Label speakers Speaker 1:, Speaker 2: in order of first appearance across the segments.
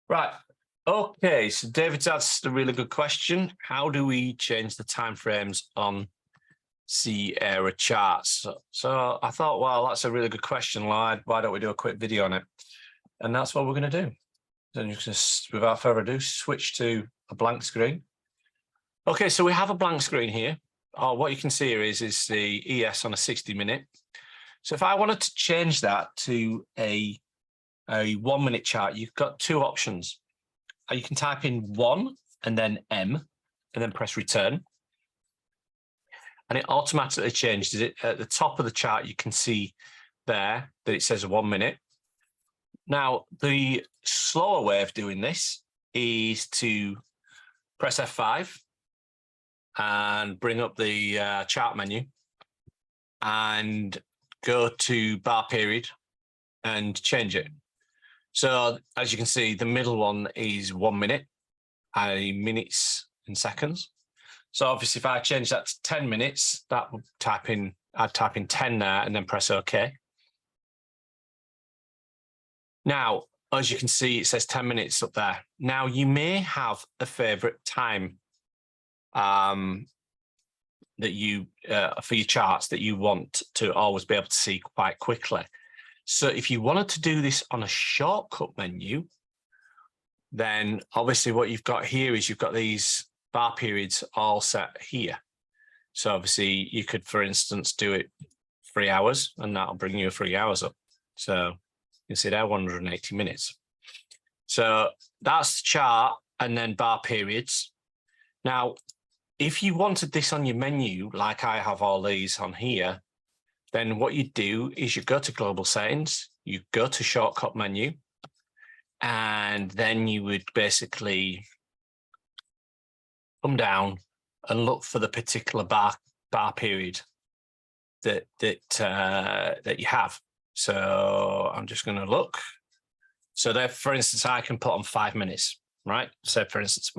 Speaker 1: Right. Okay. So David's asked a really good question. How do we change the timeframes on Sierra charts? So I thought, well, that's a really good question, Lloyd. Why don't we do a quick video on it? And that's what we're going to do. Then just, without further ado, switch to a blank screen. Okay, so we have a blank screen here. What you can see here is the ES on a 60-minute. So if I wanted to change that to a 1-minute chart, you've got two options. You can type in 1 and then M and then press return. And it automatically changes it. At the top of the chart, you can see there that it says 1 minute. Now, the slower way of doing this is to press F5 and bring up the chart menu and go to bar period and change it. So as you can see, the middle one is 1 minute, minutes and seconds. So obviously if I change that to 10 minutes, that would I'd type in 10 there and then press OK. Now, as you can see, it says 10 minutes up there. Now you may have a favorite time that you for your charts that you want to always be able to see quite quickly. So if you wanted to do this on a shortcut menu, then obviously what you've got here is you've got these bar periods all set here. So obviously you could, for instance, do it 3 hours and that'll bring you 3 hours up. So you can see there 180 minutes. So that's the chart and then bar periods. Now, if you wanted this on your menu, like I have all these on here, then what you do is you go to global settings, you go to shortcut menu, and then you would basically come down and look for the particular bar period that you have. So I'm just going to look. So there, for instance, I can put on 5 minutes, right? So for instance,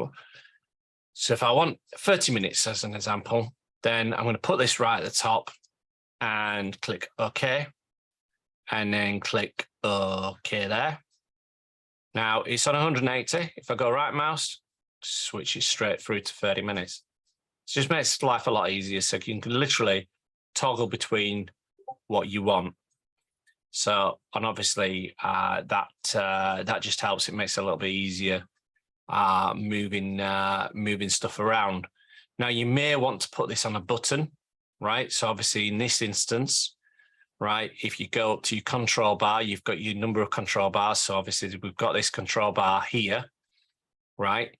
Speaker 1: so if I want 30 minutes as an example, then I'm going to put this right at the top and click OK, and then click OK there. Now it's on 180. If I go right mouse, switch it straight through to 30 minutes. It just makes life a lot easier. So you can literally toggle between what you want. So, and obviously that just helps. It makes it a little bit easier moving stuff around. Now you may want to put this on a button, right? So obviously in this instance, right, if you go up to your control bar, you've got your number of control bars. So obviously we've got this control bar here, right?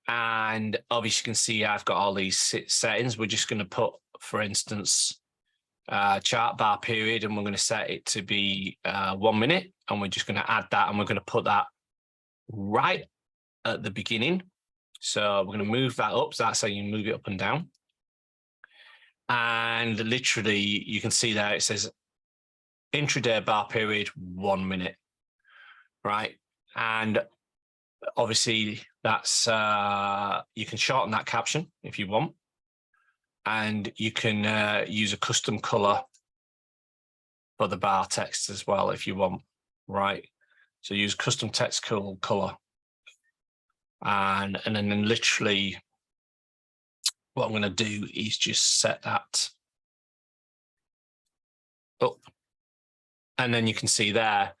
Speaker 1: And obviously you can see I've got all these settings. We're just going to put, for instance, chart bar period, and we're going to set it to be 1 minute, and we're just going to add that, and we're going to put that right at the beginning. So we're going to move that up. So that's how you move it up and down. And literally you can see there it says intraday bar period 1 minute, right? And obviously that's you can shorten that caption if you want, and you can use a custom color for the bar text as well if you want, right? So use custom text color, and then literally what I'm going to do is just set that up, and then you can see there.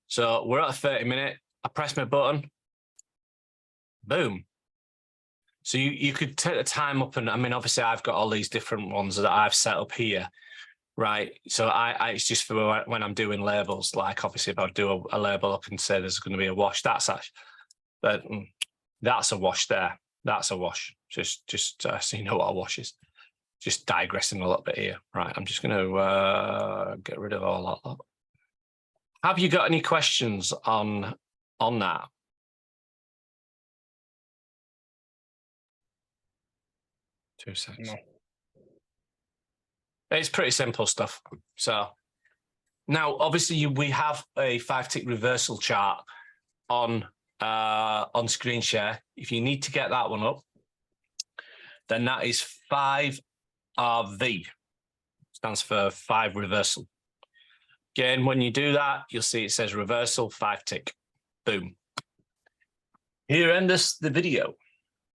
Speaker 1: So we're at a 30 minute. I press my button, boom. So you could take the time up, and I mean, obviously I've got all these different ones that I've set up here, right? So I it's just for when I'm doing labels. Like obviously if I do a label up and say there's going to be a wash, that's a wash there. That's a wash. Just so you know what a wash is. Just digressing a little bit here, right? I'm just going to get rid of all that. Have you got any questions on that? Two seconds. No. It's pretty simple stuff. So now, obviously, we have a 5-tick reversal chart on screen share. If you need to get that one up, then that is 5RV. Stands for 5 reversal. Again, when you do that, you'll see it says reversal 5-tick. Boom. Here endeth the video.